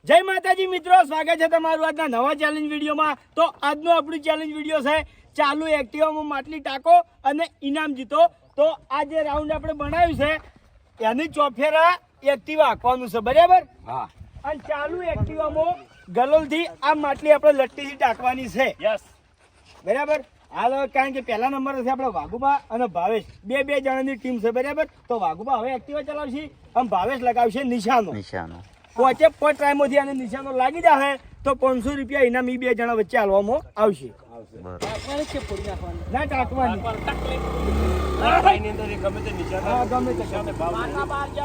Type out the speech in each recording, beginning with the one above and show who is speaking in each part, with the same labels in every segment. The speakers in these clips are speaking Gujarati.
Speaker 1: જય માતાજી મિત્રો, સ્વાગત છે તમારું આજના નવા ચેલેન્જ વિડીયોમાં। તો આજનો આપણું ચેલેન્જ વિડીયો છે ચાલુ એક્ટિવામાં માટલી ટાંકો અને ઇનામ જીતો। તો આ જે રાઉન્ડ આપણે બનાવ્યું છે એની ચોફેરા એક્ટિવા આંકવાનું છે, બરાબર?
Speaker 2: હા।
Speaker 1: અને ચાલુ એક્ટિવામાં ગલોલથી આ માટલી આપણે લટ્ટીથી ટાંકવાની છે,
Speaker 2: યસ,
Speaker 1: બરાબર? હાલ કારણ કે પહેલા નંબર છે આપણે વાઘુબા અને ભાવેશ, બે જણાની ટીમ છે, બરાબર? તો વાઘુબા હવે એક્ટિવા ચલાવશે અને ભાવેશ લગાવશે નિશાનો। પોચે પોચ ટાઈમોથી આને નિશાનો લાગી જાય તો 500 રૂપિયા ઇનામ ઈ બે જણા વચ્ચે હાલવામાં આવશે। ના ટાંકવાની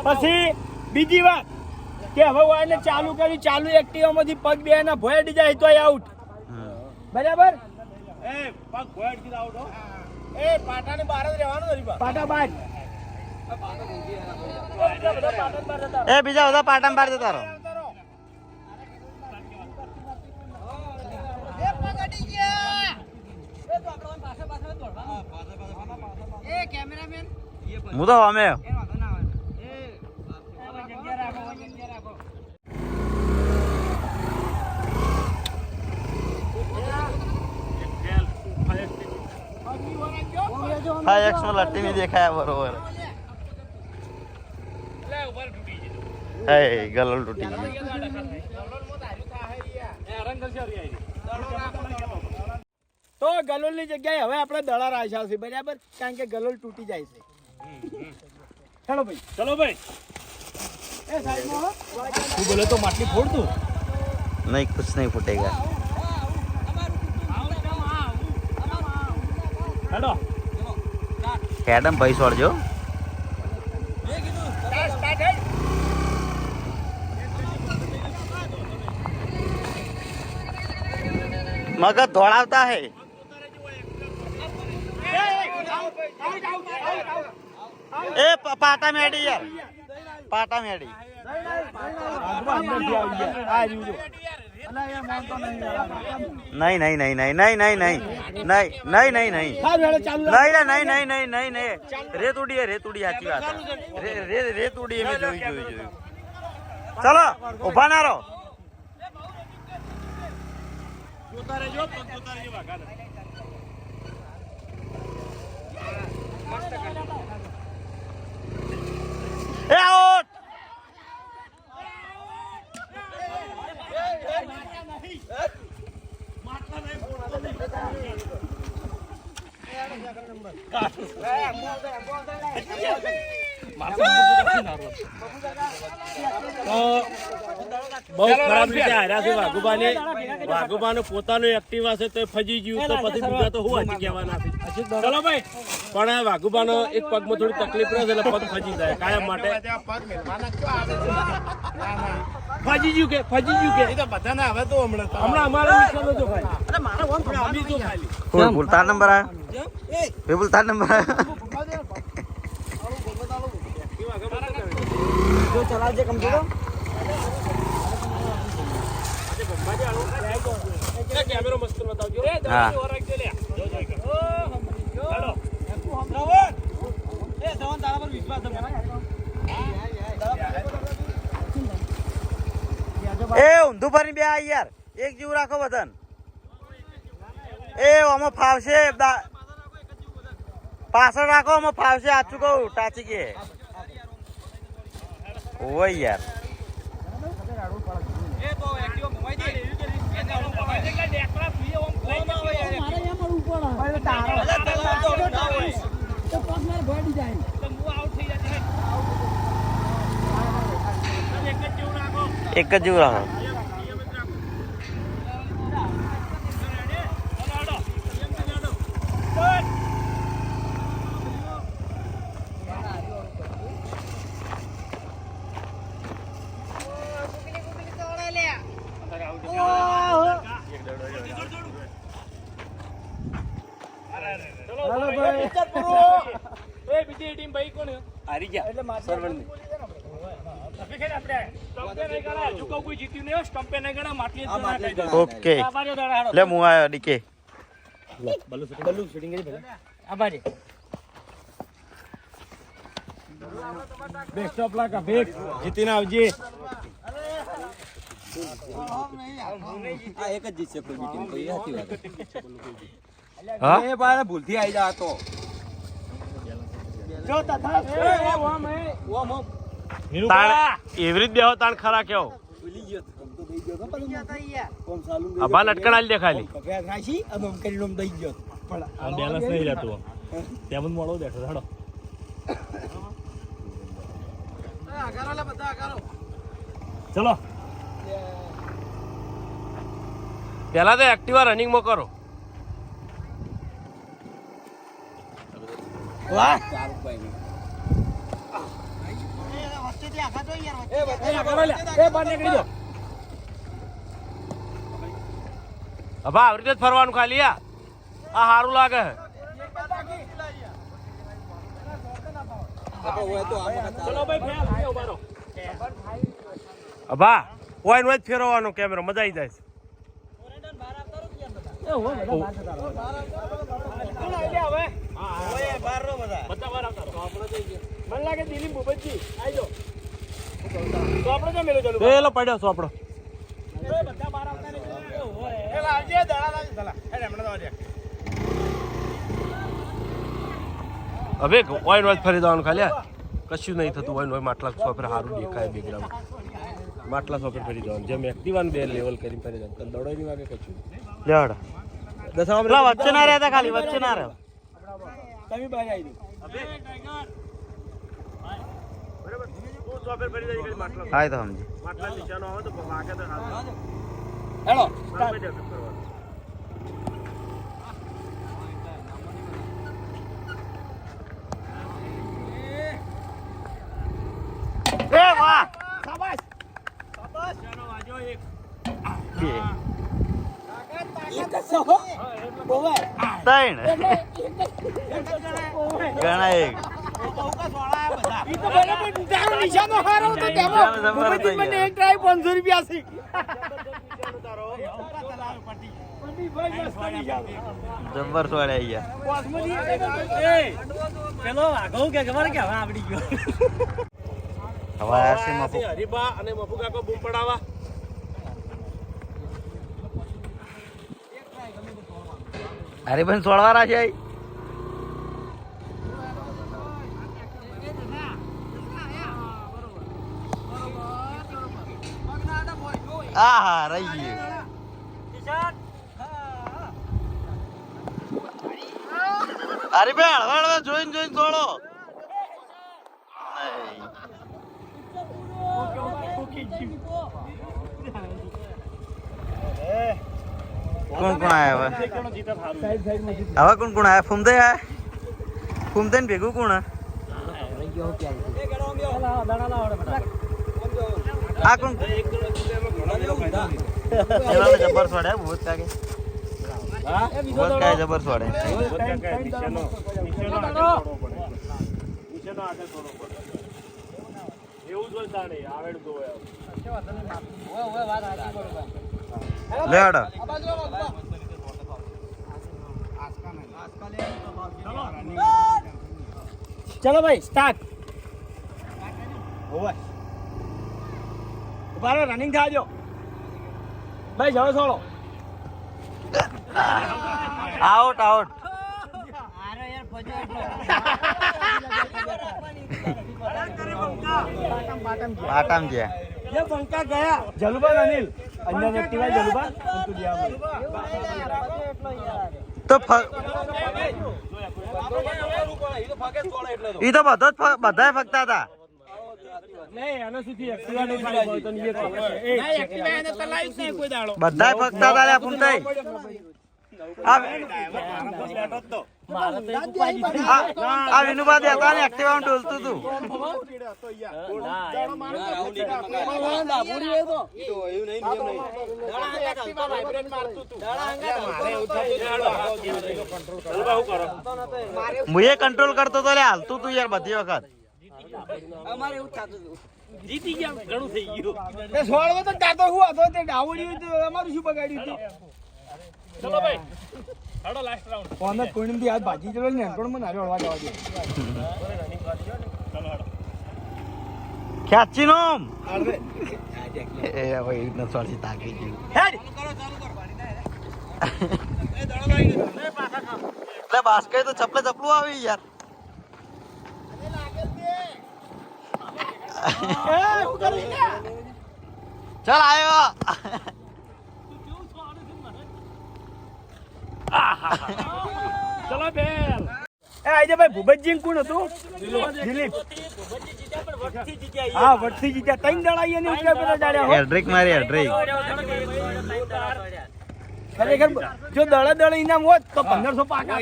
Speaker 1: પછી બીજી વાત કે હવે વાયને ચાલુ કરી, ચાલુ એક્ટિવામાંથી પગ બે ના ભોયડી જાય તો આઉટ, બરાબર? એ પગ ભોયડી આઉટ હો, એ પાટાની બહાર જ રહેવાનું નથી, પાટા બહાર,
Speaker 3: એ બીજા બધા પાટણ બાર જતા રહો। હું તો અમે લટ્ટી નહીં દેખાયા બરોબર। ગલોલ તૂટી ગઈ।
Speaker 1: તો ગલોલ ની જગ્યાએ હવે આપણે દડા રાખ્યા છે, બરાબર? કારણ કે ગલોલ તૂટી જાય છે। ચલો ભાઈ, ચલો ભાઈ, એ સાઈડમાં તું બોલે તો માટલી ફોડ દઉં।
Speaker 3: नहीं, कुछ नहीं फूटेगा।
Speaker 1: હેડો
Speaker 3: એડમ ભાઈ છોડજો। मगर दौड़ाता है। ए पाटा मेडी यार, पाटा मेडी नहीं नहीं नहीं नहीं नहीं नहीं नहीं नहीं नहीं नहीं नहीं नहीं नहीं नहीं नहीं रेत उड़ी साची बात है। रेत उड़ी में જોઈ चलो उभा ना रहो। ए आउट।
Speaker 2: બહુ ખરાબ રીતે હાર્યા છે વાઘુબાને પોતાનું એક્ટિવા છે તો ફજી ગયું, તો પછી બીજા તો હું હજી કહેવાના છે। ચલો ભાઈ, પણ વાઘુબાનો એક પગમાં થોડી તકલીફ રહે છે એટલે પગ ફજી જાય કાયમ માટે। ફજી ગયું કે બધાને હવે તો હમણાં અમારા નિશાનો જો ભાઈ, અરે મારા વન અમી જો ખાલી
Speaker 3: फुल तार नंबर आया, फुल तार नंबर आया।
Speaker 1: જો ચલાવજે કમ જોડો
Speaker 2: કેમેરો મસ્ત બતાવજો। એ
Speaker 3: હા
Speaker 2: રાખજો લે જો હેલો એ ધવન તારા પર વિશ્વાસ છે।
Speaker 3: ए ઊંધું ભરી બે આ યાર, એક જીવ રાખો બધાન। એ આમાં ફાવશે, પાછળ રાખો, આમાં ફાવશે। આચું કહું ટાચી કે ઓય યાર
Speaker 2: એ તો એક્ટિવ મોબાઈલ દે એને આવું મોબાઈલ દે કે ડેકરા ફ્રી ઓમ લઈ મારે એમ પડું પડે તારો તો પગ માર ભડી જાય તો હું આઉટ થઈ જશે।
Speaker 3: એક જ જીવ રાખો।
Speaker 2: બીજી ટીમ ભાઈ કોણ હારી ગયા એટલે સરવણની કોઈ જીત્યું નહીં, સ્ટમ્પે નહીં ગણા માટલી
Speaker 3: ઓકે લે હું આયો ડીકે
Speaker 1: બલ્લુ શૂટિંગ કરી ભલે આભારી બેસ્ટ ઓફ લક અભિક જીતીને આવજે।
Speaker 4: એક જ જીતશે કોઈ મીટિંગ કોઈ સાચી વાત
Speaker 3: હા
Speaker 4: એ બારે ભૂલથી આવી જા તો
Speaker 1: જો તથા ઓમ
Speaker 2: તાણ એવી રીત બેહો તાણ ખરા કેવો
Speaker 4: ભૂલી ગયો તો દઈ ગયો
Speaker 1: ઓમ સાલું
Speaker 2: અભા લટકણ આલી દે ખાલી
Speaker 1: કપ્યા રાશી અને ઓમ કરીને ઓમ દઈ ગયો પણ
Speaker 2: આમ બેલેન્સ નહીં રહેતું તેમ જ મોડો બેઠો ધાડો ચલો પેલા તો એક્ટિવા રનિંગ માં કરો
Speaker 1: વાહ
Speaker 2: અભા આવી રીતે જ ફરવાનું ખાલી આ સારું લાગે અભા ઓય નો જ ફેરવવાનો કેમેરો મજા આવી જાય
Speaker 1: મને લાગે દિલીપ ભૂપતજી આવી જાઓ તો આપણે જો મેલો ચાલુ
Speaker 2: પેલો પડ્યો સોપડો
Speaker 1: બધા બહાર આવતા નહીં એ લાવજે દડા લાવજે દલા એ હમણાં તો આવજે
Speaker 2: હવે ઓય નો જ ફરી દેવાનું ખાલી આ. કશું નહીં થતું ઓય નો માટલા સોપરે સારું દેખાય બેકગ્રાઉન્ડ માટલા સોપર ફરી દેવાનું જેમ એક્ટિવાનું બે લેવલ કરીને ફરી દેવાનું દડો નહીં વાગે કશું
Speaker 3: લેવડ પેલા વચ્ચે ના રહેતા ખાલી વચ્ચે ના રહે
Speaker 1: તમે બહાર આવી
Speaker 3: હા તો સમજી
Speaker 2: માટલા નિશાનો આવે તો વાગે તો
Speaker 1: હેલો
Speaker 3: એ વાહ
Speaker 1: શાબાશ
Speaker 3: બે
Speaker 1: એક સો બોવે
Speaker 3: ત્રણ ઘણા એક
Speaker 1: ઈ તો બરાબર તારો નિશાનો હારો તો તેમાં
Speaker 3: નિશાનો જબર
Speaker 1: ભૂપતજી
Speaker 3: થઈ
Speaker 1: મને
Speaker 3: ગયા.
Speaker 1: એક ટ્રાય 500 રૂપિયા છે
Speaker 3: જબ્બર સોળ્યા ગયા
Speaker 1: પેલો આગળ કે ખબર કે હવે આવડી ગયો
Speaker 3: હવે આશે મફુ
Speaker 2: હરીબા અને મફુ કાકો બૂમ પડાવા
Speaker 3: અરે ભાઈ સોળવાળા છે આહા રહી ગયું અરે ભાઈ હળવા જોઈને જોઈને છોડો કોણ કોણ આયા હવે હવે કોણ કોણ આયા ફૂમદે આયા ફૂમદે ને ભેગું કોણ આ કોણ પેલા જબર છોડે ભૂત કાકે ભૂત કાય જબર છોડે
Speaker 2: નિશાનો આગળ થોડો પડે એવું જ તાણે આવેડ જોવે
Speaker 3: લેડ
Speaker 1: ચલો ભાઈ સ્ટાર્ટ ઓય ઉભારો રનિંગ થાજો ભાઈ જાઓ છોડો
Speaker 3: આઉટ આઉટ પાટમ ગયા
Speaker 1: ये पंका गया जलुबा अनिल अन्य व्यक्ति भाई जलुबा उनको दिया
Speaker 3: તો ઈ તો બધો બધાય ફગતા હતા
Speaker 2: નહીં આના સુધી એક્ટિવા નહીં ખાલી બોલ તો નીચે
Speaker 1: नहीं एक्टिवा है तो लाइव नहीं कोई दाड़ो
Speaker 3: બધાય ફગતા હતા લે ફૂમતાઈ આ વિનુબા દેતા ને એક્ટિવા ડોલતું તું હું એ કંટ્રોલ કરતો તો લે હાલતું તું યાર બધી વખત
Speaker 2: જીતી ગયા ઘણું થઈ ગયું
Speaker 1: એ છોડવો તો તાતો હું હતો તે ડાવડ્યું તો અમારું શું બગાડ્યું હતું
Speaker 2: ચલો ભાઈ હાડો લાસ્ટ રાઉન્ડ
Speaker 1: કોને કોઈને બી હાથ ભાજી ચલો ને કોણ મને હારે હળવા જવા દે
Speaker 3: ખેંચી નો એ ભાઈ નસવાડી તાકી ગયું
Speaker 1: હેડ
Speaker 3: એટલે બાસ્કેટ તો ચપલું આવી યાર ચાલ આવ્યો
Speaker 2: ચલો બેન
Speaker 1: આજે ભાઈ ભૂપતજી કોણ હતું દિલીપ હા વટથી જીત્યા 3 દડા અહીંયા ઉપર પેલા દાડ્યા હો
Speaker 3: હેડ્રિક મારી હેડ્રિક
Speaker 1: ખરેખર જો દડા ઇનામ હોત તો 1500 પાકા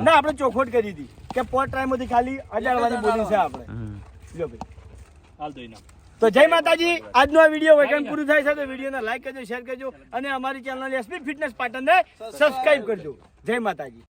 Speaker 1: ના આપણે ચોખવટ કરી હતી કે પોટ ટ્રાય માંથી ખાલી અડાડવાની બોલી છે આપણે લ્યો ભાઈ
Speaker 2: હાલ દો ઇનામ
Speaker 1: તો જય માતાજી આજનો આ વિડીયો વેકન પૂરું થાય છે તો વિડીયોને લાઈક કરજો શેર કરજો અને અમારી ચેનલ એસપી ફિટનેસ પાટણને સબસ્ક્રાઇબ કરજો જય માતાજી